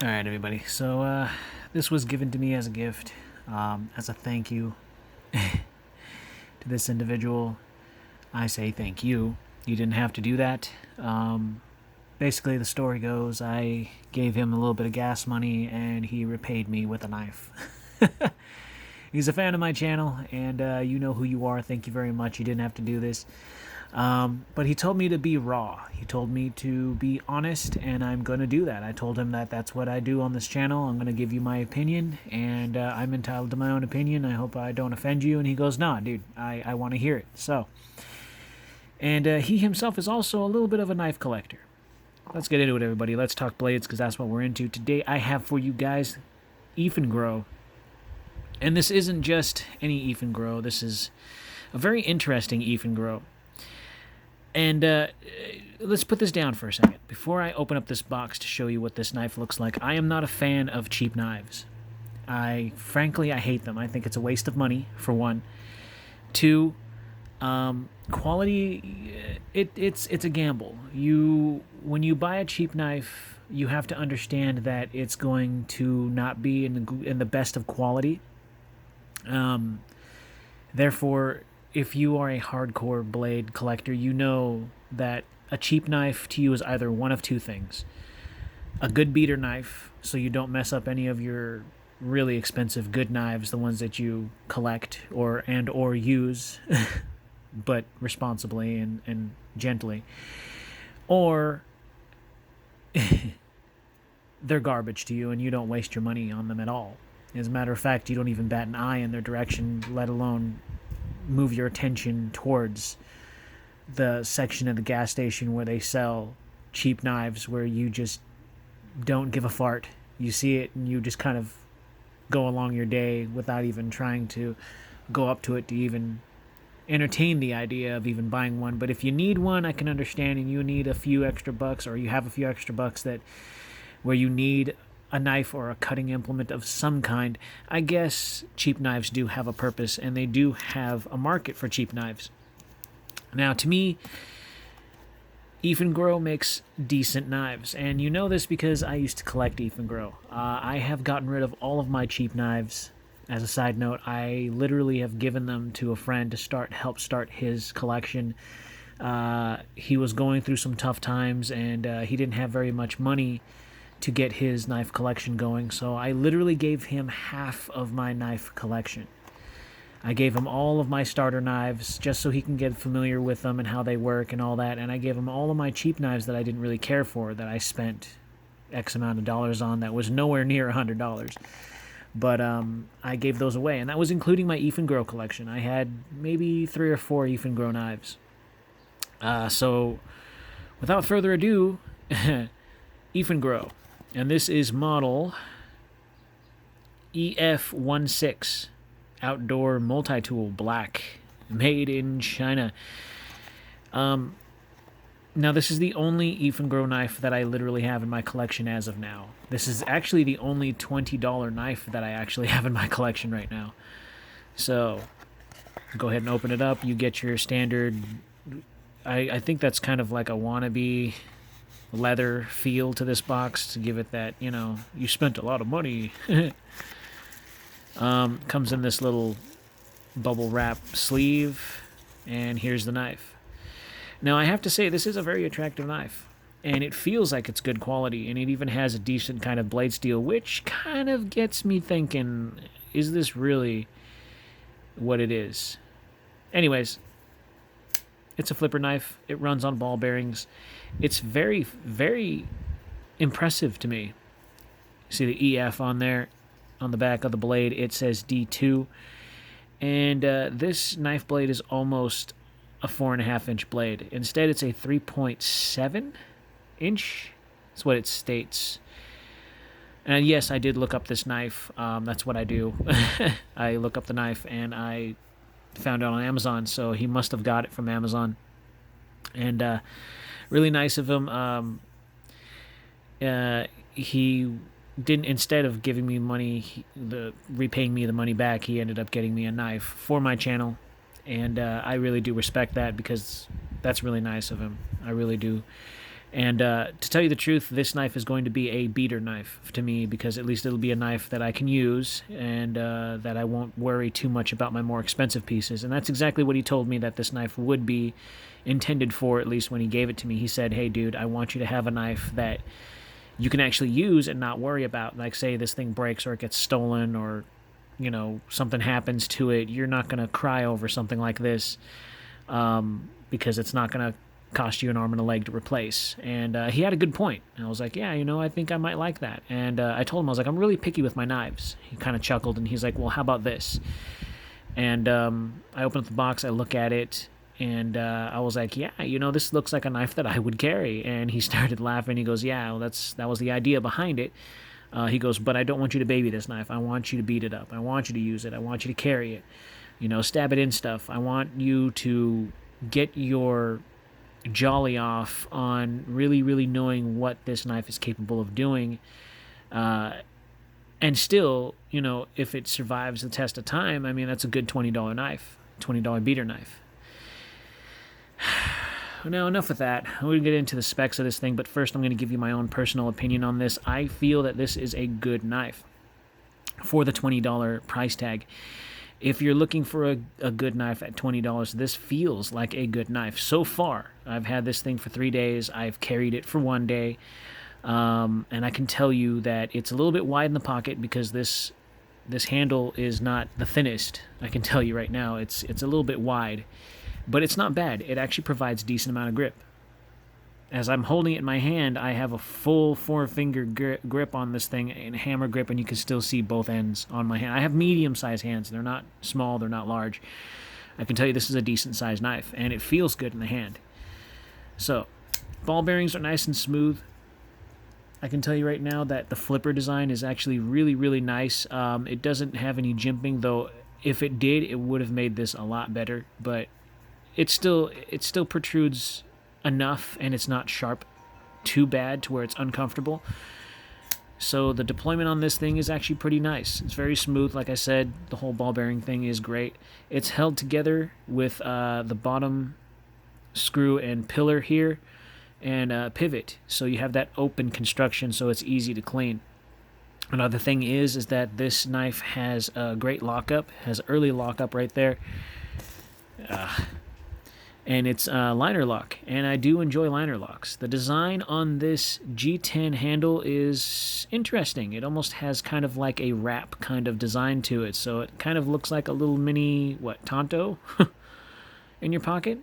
Alright, everybody. So, this was given to me as a gift, as a thank you to this individual. I say thank you. You didn't have to do that. Basically, the story goes I gave him a little bit of gas money, and he repaid me with a knife. He's a fan of my channel, and you know who you are. Thank you very much. You didn't have to do this. But he told me to be raw. He told me to be honest, and I'm going to do that. I told him that that's what I do on this channel. I'm going to give you my opinion, and I'm entitled to my own opinion. I hope I don't offend you. And he goes, nah, dude, I want to hear it. So, and he himself is also a little bit of a knife collector. Let's get into it, everybody. Let's talk blades, because that's what we're into. Today, I have for you guys Eafengrow. And this isn't just any Eafengrow. This is a very interesting Eafengrow. And let's put this down for a second. Before I open up this box to show you what this knife looks like, I am not a fan of cheap knives. Frankly, I hate them. I think it's a waste of money, for one. Two, quality, it's a gamble. When you buy a cheap knife, you have to understand that it's going to not be in the best of quality. Therefore, if you are a hardcore blade collector, you know that a cheap knife to you is either one of two things. A good beater knife, so you don't mess up any of your really expensive good knives, the ones that you collect or use, but responsibly and gently. Or they're garbage to you and you don't waste your money on them at all. As a matter of fact, you don't even bat an eye in their direction, let alone move your attention towards the section of the gas station where they sell cheap knives, where you just don't give a fart. You see it and you just kind of go along your day without even trying to go up to it to even entertain the idea of even buying one. But if you need one, I can understand, and you need a few extra bucks, or you have a few extra bucks where you need a knife or a cutting implement of some kind. I guess cheap knives do have a purpose, and they do have a market for cheap knives. Now, to me, Eafengrow makes decent knives, and you know this because I used to collect Eafengrow. I have gotten rid of all of my cheap knives. As a side note, I literally have given them to a friend to help start his collection. He was going through some tough times, and he didn't have very much money to get his knife collection going, so I literally gave him half of my knife collection. I gave him all of my starter knives just so he can get familiar with them and how they work and all that, and I gave him all of my cheap knives that I didn't really care for, that I spent X amount of dollars on, that was nowhere near $100. But I gave those away, and that was including my Eafengrow collection. I had maybe 3 or 4 Eafengrow knives. So, without further ado, Eafengrow. And this is model EF16, outdoor multi-tool black, made in China. Now, this is the only Eafengrow knife that I literally have in my collection as of now. This is actually the only $20 knife that I actually have in my collection right now. So, go ahead and open it up. You get your standard, I think that's kind of like a wannabe leather feel to this box to give it that, you spent a lot of money. Comes in this little bubble wrap sleeve, and here's the knife. Now, I have to say, this is a very attractive knife, and it feels like it's good quality, and it even has a decent kind of blade steel, which kind of gets me thinking, is this really what it is? Anyways, it's a flipper knife. It runs on ball bearings. It's very, very impressive to me. See the EF on there, on the back of the blade. It says D2. And this knife blade is almost a 4.5-inch blade. Instead, it's a 3.7 inch. That's what it states. And yes, I did look up this knife. That's what I do. I look up the knife, and I found it on Amazon, so he must have got it from Amazon. And really nice of him. He didn't, instead of giving me money, repaying me the money back, he ended up getting me a knife for my channel. And I really do respect that, because that's really nice of him. I really do. And to tell you the truth, this knife is going to be a beater knife to me, because at least it'll be a knife that I can use, and that I won't worry too much about my more expensive pieces. And that's exactly what he told me that this knife would be intended for, at least when he gave it to me. He said, hey dude, I want you to have a knife that you can actually use and not worry about. Like, say this thing breaks or it gets stolen, or something happens to it, you're not going to cry over something like this, because it's not going to cost you an arm and a leg to replace. And he had a good point. And I was like, yeah, I think I might like that. And I told him, I was like, I'm really picky with my knives. He kind of chuckled, and he's like, well, how about this? And I open up the box, I look at it, and I was like, yeah, this looks like a knife that I would carry. And he started laughing. He goes, yeah, well, that was the idea behind it. He goes, but I don't want you to baby this knife. I want you to beat it up. I want you to use it. I want you to carry it. Stab it in stuff. I want you to get your jolly off on really, really knowing what this knife is capable of doing. And still, if it survives the test of time, I mean, that's a good $20 knife, $20 beater knife. Now, enough with that. We're going to get into the specs of this thing, but first I'm going to give you my own personal opinion on this. I feel that this is a good knife for the $20 price tag. If you're looking for a good knife at $20, this feels like a good knife. So far, I've had this thing for 3 days. I've carried it for 1 day. And I can tell you that it's a little bit wide in the pocket, because this handle is not the thinnest. I can tell you right now, it's a little bit wide. But it's not bad. It actually provides a decent amount of grip. As I'm holding it in my hand, I have a full 4-finger grip on this thing, and hammer grip, and you can still see both ends on my hand. I have medium-sized hands. They're not small. They're not large. I can tell you this is a decent-sized knife, and it feels good in the hand. So, ball bearings are nice and smooth. I can tell you right now that the flipper design is actually really, really nice. It doesn't have any jimping, though. If it did, it would have made this a lot better, but it still protrudes enough, and it's not sharp too bad to where it's uncomfortable. So the deployment on this thing is actually pretty nice. It's very smooth. Like I said, the whole ball bearing thing is great. It's held together with the bottom screw and pillar here, and pivot, so you have that open construction, so it's easy to clean. Another thing is that this knife has a great lockup, has early lockup right there. And it's liner lock, and I do enjoy liner locks. The design on this G10 handle is interesting. It almost has kind of like a wrap kind of design to it, so it kind of looks like a little mini, Tonto in your pocket.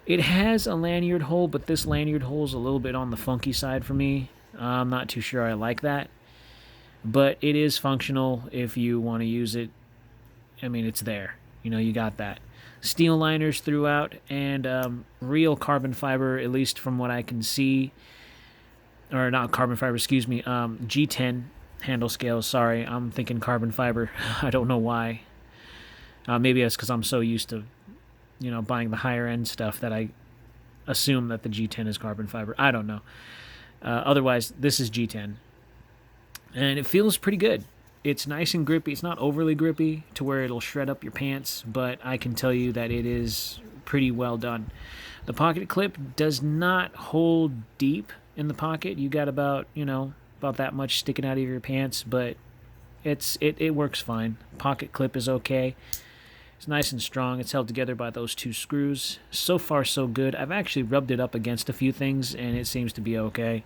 It has a lanyard hole, but this lanyard hole is a little bit on the funky side for me. I'm not too sure I like that, but it is functional if you want to use it. I mean, it's there. You got that. Steel liners throughout, and real carbon fiber, at least from what I can see. Or not carbon fiber, excuse me. G10 handle scales. Sorry, I'm thinking carbon fiber. I don't know why. Maybe that's because I'm so used to, buying the higher end stuff that I assume that the G10 is carbon fiber. I don't know. Otherwise, this is G10. And it feels pretty good. It's nice and grippy. It's not overly grippy to where it'll shred up your pants, but I can tell you that it is pretty well done. The pocket clip does not hold deep in the pocket. You got about that much sticking out of your pants, but it works fine. Pocket clip is okay. It's nice and strong. It's held together by those 2 screws. So far, so good. I've actually rubbed it up against a few things, and it seems to be okay.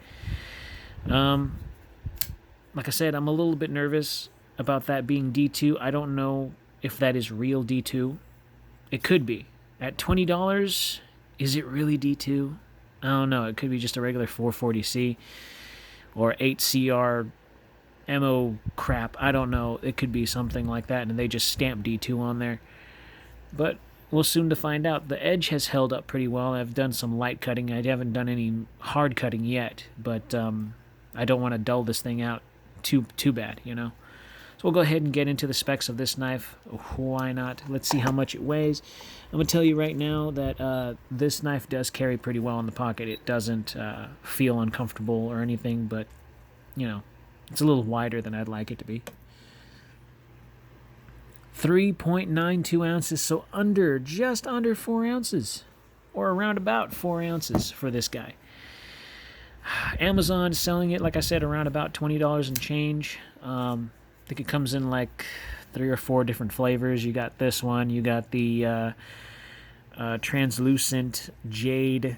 Like I said, I'm a little bit nervous about that being D2. I don't know if that is real D2. It could be. At $20, is it really D2? I don't know. It could be just a regular 440C or 8CR MO crap. I don't know. It could be something like that, and they just stamped D2 on there. But we'll soon to find out. The edge has held up pretty well. I've done some light cutting. I haven't done any hard cutting yet, but I don't want to dull this thing out too bad, So we'll go ahead and get into the specs of this knife. Why not? Let's see how much it weighs. I'm going to tell you right now that this knife does carry pretty well in the pocket. It doesn't feel uncomfortable or anything, but, it's a little wider than I'd like it to be. 3.92 ounces, so just under 4 ounces, or around about 4 ounces for this guy. Amazon is selling it, like I said, around about $20 and change. I think it comes in like 3 or 4 different flavors. You got this one. You got the translucent jade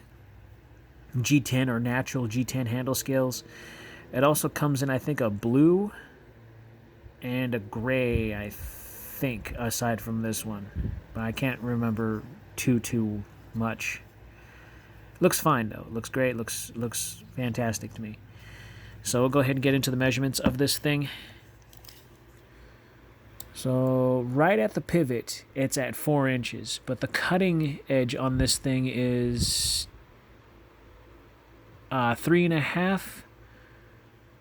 G10 or natural G10 handle scales. It also comes in, I think, a blue and a gray, I think, aside from this one. But I can't remember too much. Looks fine, though. Looks great. Looks fantastic to me. So we'll go ahead and get into the measurements of this thing. So right at the pivot, it's at 4 inches. But the cutting edge on this thing is 3.5.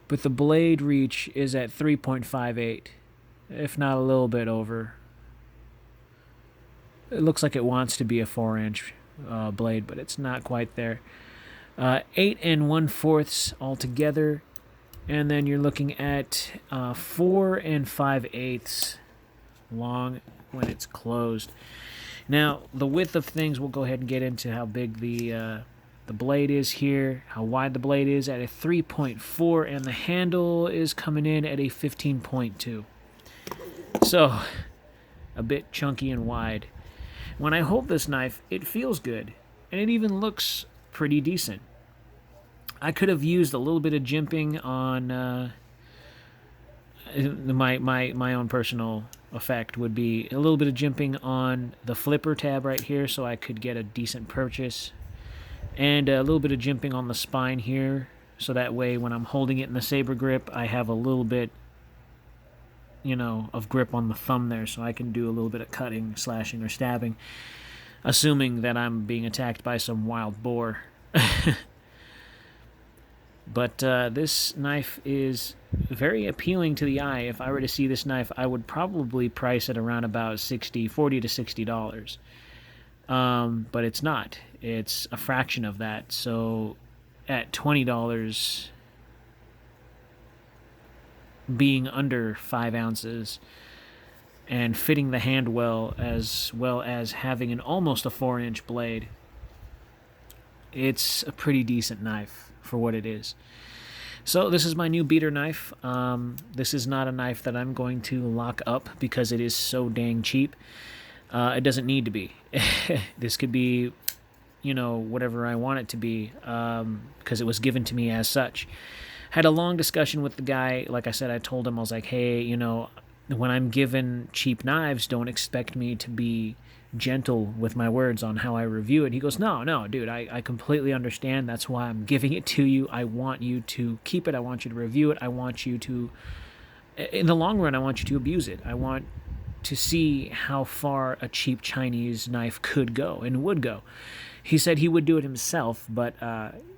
But the blade reach is at 3.58, if not a little bit over. It looks like it wants to be a 4-inch blade, but it's not quite there. 8 1/4 altogether, and then you're looking at 4 5/8 long when it's closed. Now, the width of things, we'll go ahead and get into how big the blade is here, how wide the blade is at a 3.4, and the handle is coming in at a 15.2. So, a bit chunky and wide. When I hold this knife, it feels good, and it even looks pretty decent. I could have used a little bit of jimping on my own personal effect would be a little bit of jimping on the flipper tab right here so I could get a decent purchase, and a little bit of jimping on the spine here so that way when I'm holding it in the saber grip I have a little bit of grip on the thumb there so I can do a little bit of cutting, slashing, or stabbing, assuming that I'm being attacked by some wild boar. But this knife is very appealing to the eye. If I were to see this knife, I would probably price it around about $40 to $60. But it's not. It's a fraction of that. So at $20, being under 5 ounces and fitting the hand well as having an almost a 4-inch blade, it's a pretty decent knife for what it is. So this is my new beater knife. This is not a knife that I'm going to lock up because it is so dang cheap. It doesn't need to be. This could be, whatever I want it to be, because it was given to me as such. Had a long discussion with the guy. Like I said, I told him, I was like, hey, when I'm given cheap knives, don't expect me to be gentle with my words on how I review it. He goes, no, dude, I completely understand. That's why I'm giving it to you. I want you to keep it. I want you to review it. I want you to, in the long run, I want you to abuse it. I want to see how far a cheap Chinese knife could go and would go. He said he would do it himself, but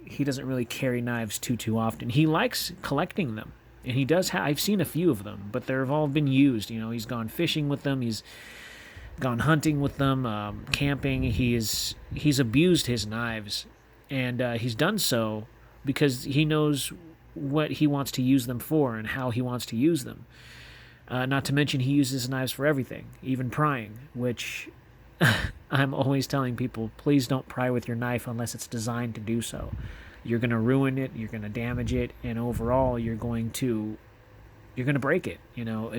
he doesn't really carry knives too often. He likes collecting them, and he does I've seen a few of them, but they've all been used. He's gone fishing with them. He's gone hunting with them, camping. He's abused his knives, and he's done so because he knows what he wants to use them for and how he wants to use them. Not to mention he uses knives for everything, even prying, which I'm always telling people, please don't pry with your knife unless it's designed to do so. You're going to ruin it, you're going to damage it, and overall you're going to break it,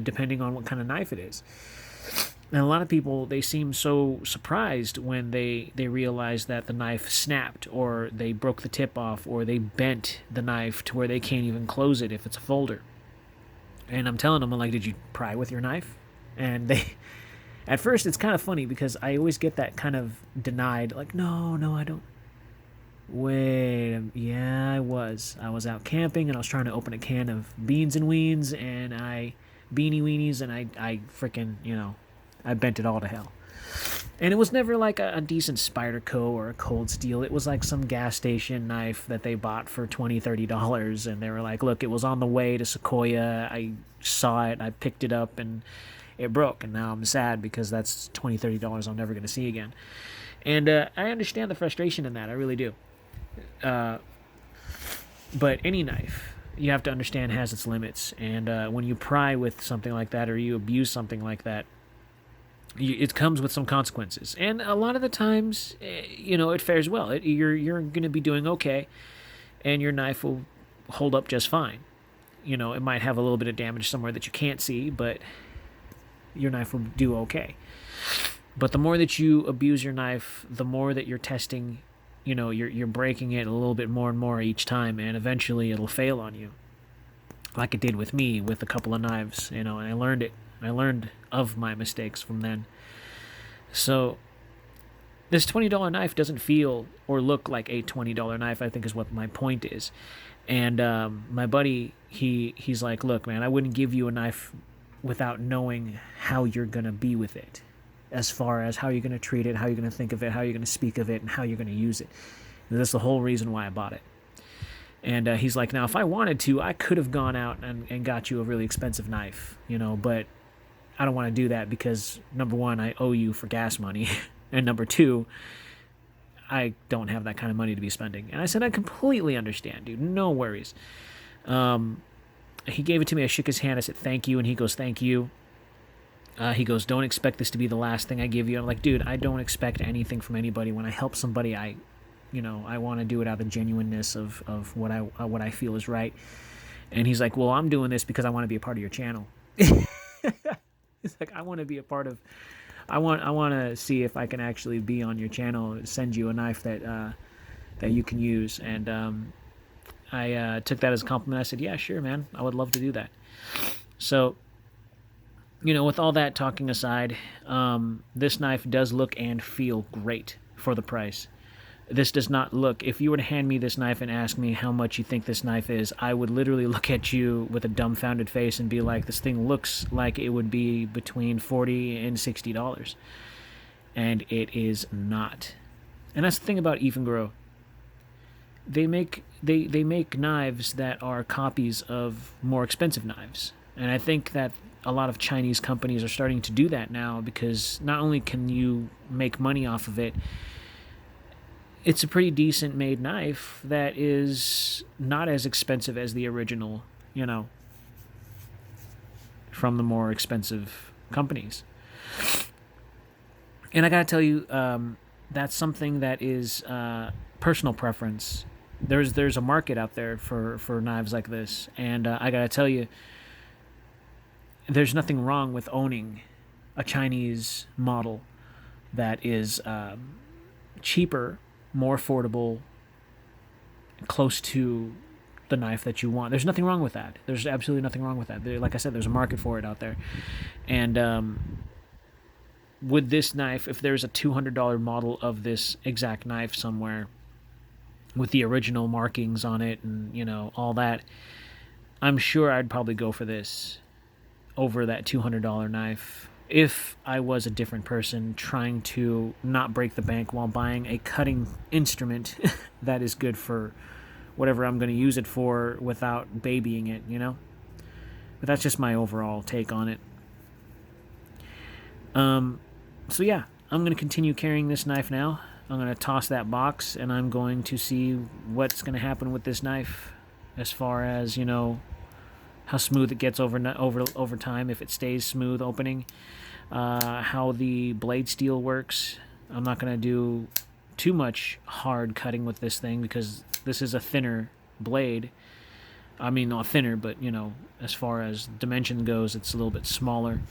depending on what kind of knife it is. And a lot of people, they seem so surprised when they realize that the knife snapped, or they broke the tip off, or they bent the knife to where they can't even close it if it's a folder. And I'm telling them, I'm like, did you pry with your knife? And they, at first it's kind of funny because I always get that kind of denied, like, no, I don't. Wait, yeah, I was out camping and I was trying to open a can of beans and weens and beanie weenies, and I freaking, I bent it all to hell. And it was never like a decent Spyderco or a Cold Steel. It was like some gas station knife that they bought for $20, $30, and they were like, look, it was on the way to Sequoia. I saw it, I picked it up, and it broke. And now I'm sad because that's $20, $30 I'm never going to see again. And I understand the frustration in that. I really do. But any knife, you have to understand, has its limits. And when you pry with something like that or you abuse something like that, it comes with some consequences. And a lot of the times, it fares well. You're going to be doing okay. and your knife will hold up just fine. You know, it might have a little bit of damage somewhere that you can't see, but your knife will do okay. But the more that you abuse your knife, the more that you're testing, you know, you're breaking it a little bit more and more each time, and eventually it'll fail on you. Like it did with me with a couple of knives, you know, and I learned it. I learned of my mistakes from then. So this $20 knife doesn't feel or look like a $20 knife, I think is what my point is. And my buddy, he's like, look, man, I wouldn't give you a knife without knowing how you're going to be with it, as far as how you're going to treat it, how you're going to think of it, how you're going to speak of it, and how you're going to use it. And that's the whole reason why I bought it. And he's like, now, if I wanted to, I could have gone out and got you a really expensive knife, you know, but I don't want to do that because, number one, I owe you for gas money, and number two, I don't have that kind of money to be spending. And I said, I completely understand, dude. No worries. He gave it to me. I shook his hand. I said, thank you. And he goes, thank you. He goes, don't expect this to be the last thing I give you. I'm like, dude, I don't expect anything from anybody. When I help somebody, I want to do it out of genuineness of what I feel is right. And he's like, well, I'm doing this because I want to be a part of your channel. It's like, I want to be a part of, I want to see if I can actually be on your channel, send you a knife that you can use. And I took that as a compliment. I said, yeah, sure, man. I would love to do that. So, you know, with all that talking aside, this knife does look and feel great for the price. This does not look, if you were to hand me this knife and ask me how much you think this knife is, I would literally look at you with a dumbfounded face and be like, this thing looks like it would be between $40 and $60. And it is not. And that's the thing about Eafengrow. They make knives that are copies of more expensive knives. And I think that a lot of Chinese companies are starting to do that now, because not only can you make money off of it, it's a pretty decent made knife that is not as expensive as the original, you know, from the more expensive companies. And I gotta tell you, that's something that is personal preference. There's a market out there for knives like this, and I gotta tell you, there's nothing wrong with owning a Chinese model that is cheaper, more affordable, close to the knife that you want. There's nothing wrong with that. There's absolutely nothing wrong with that. Like I said, there's a market for it out there. And with this knife, if there's a $200 model of this exact knife somewhere with the original markings on it and, you know, all that, I'm sure I'd probably go for this over that $200 knife if I was a different person trying to not break the bank while buying a cutting instrument that is good for whatever I'm going to use it for without babying it, you know? But that's just my overall take on it. So yeah, I'm going to continue carrying this knife now. I'm going to toss that box, and I'm going to see what's going to happen with this knife as far as, you know, how smooth it gets over time, if it stays smooth opening, how the blade steel works. I'm not going to do too much hard cutting with this thing because this is a thinner blade. I mean, not thinner, but, you know, as far as dimension goes, it's a little bit smaller.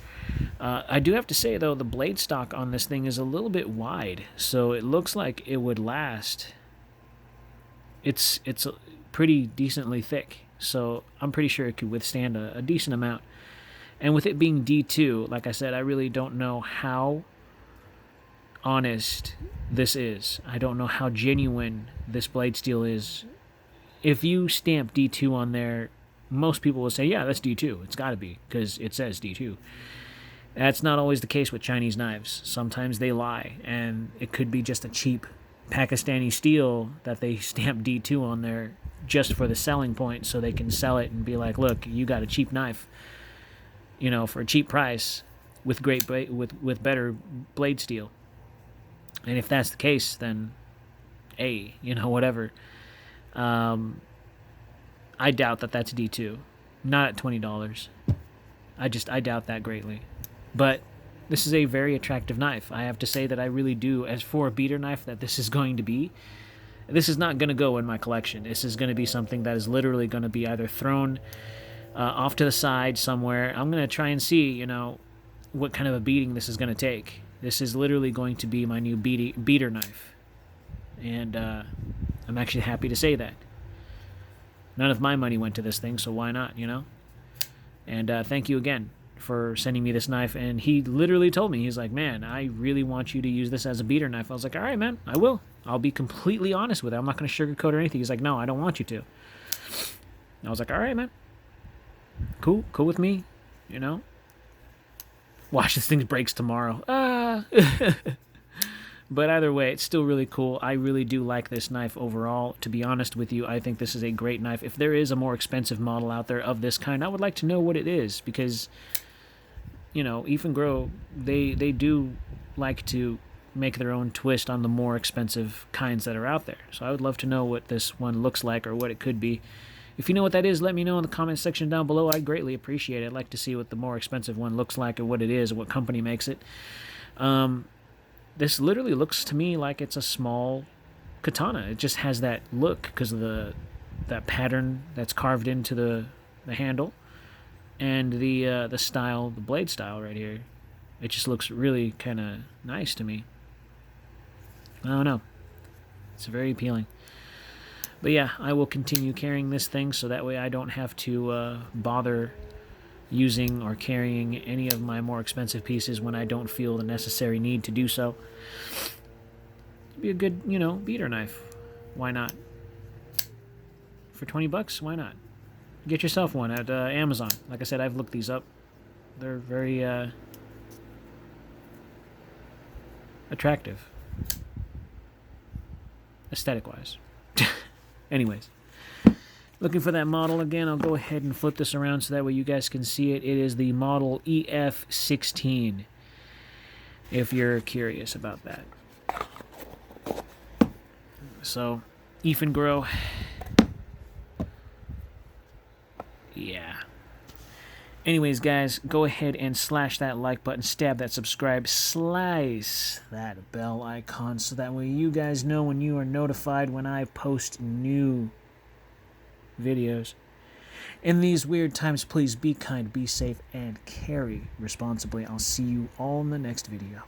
I do have to say, though, the blade stock on this thing is a little bit wide, so it looks like it would last. It's pretty decently thick, so I'm pretty sure it could withstand a decent amount. And with it being D2, like I said, I really don't know how honest this is. I don't know how genuine this blade steel is. If you stamp D2 on there, most people will say, yeah, that's D2. It's got to be, because it says D2. That's not always the case with Chinese knives. Sometimes they lie, and it could be just a cheap Pakistani steel that they stamp D2 on there just for the selling point, so they can sell it and be like, look, you got a cheap knife, you know, for a cheap price with with better blade steel. And if that's the case, then hey, you know, whatever. I doubt that that's D2. Not at $20. I doubt that greatly. But this is a very attractive knife. I have to say that I really do. As for a beater knife that this is going to be, This is not going to go in my collection. This is going to be something that is literally going to be either thrown off to the side somewhere. I'm going to try and see, you know, what kind of a beating this is going to take. This is literally going to be my new beater knife. And I'm actually happy to say that. None of my money went to this thing, so why not, you know? And thank you again for sending me this knife. And he literally told me, he's like, man, I really want you to use this as a beater knife. I was like, all right, man, I will. I'll be completely honest with it. I'm not going to sugarcoat or anything. He's like, no, I don't want you to. I was like, all right, man. Cool with me, you know? Watch, this thing breaks tomorrow. But either way, it's still really cool. I really do like this knife overall. To be honest with you, I think this is a great knife. If there is a more expensive model out there of this kind, I would like to know what it is, because, you know, Eafengrow, they do like to make their own twist on the more expensive kinds that are out there. So I would love to know what this one looks like or what it could be. If you know what that is, let me know in the comment section down below. I'd greatly appreciate it. I'd like to see what the more expensive one looks like or what it is or what company makes it. This literally looks to me like it's a small katana. It just has that look because of that pattern that's carved into the handle and the style, the blade style right here. It just looks really kind of nice to me. I don't know. It's very appealing. But yeah, I will continue carrying this thing so that way I don't have to bother using or carrying any of my more expensive pieces when I don't feel the necessary need to do so. It'd be a good, you know, beater knife. Why not? For 20 bucks, why not? Get yourself one at Amazon. Like I said, I've looked these up. They're very attractive. Aesthetic-wise. Anyways. Looking for that model again, I'll go ahead and flip this around so that way you guys can see it. It is the model EF16, if you're curious about that. So, Eafengrow. Yeah. Anyways, guys, go ahead and slash that like button, stab that subscribe, slice that bell icon so that way you guys know when you are notified when I post new videos. In these weird times, please be kind, be safe, and carry responsibly. I'll see you all in the next video.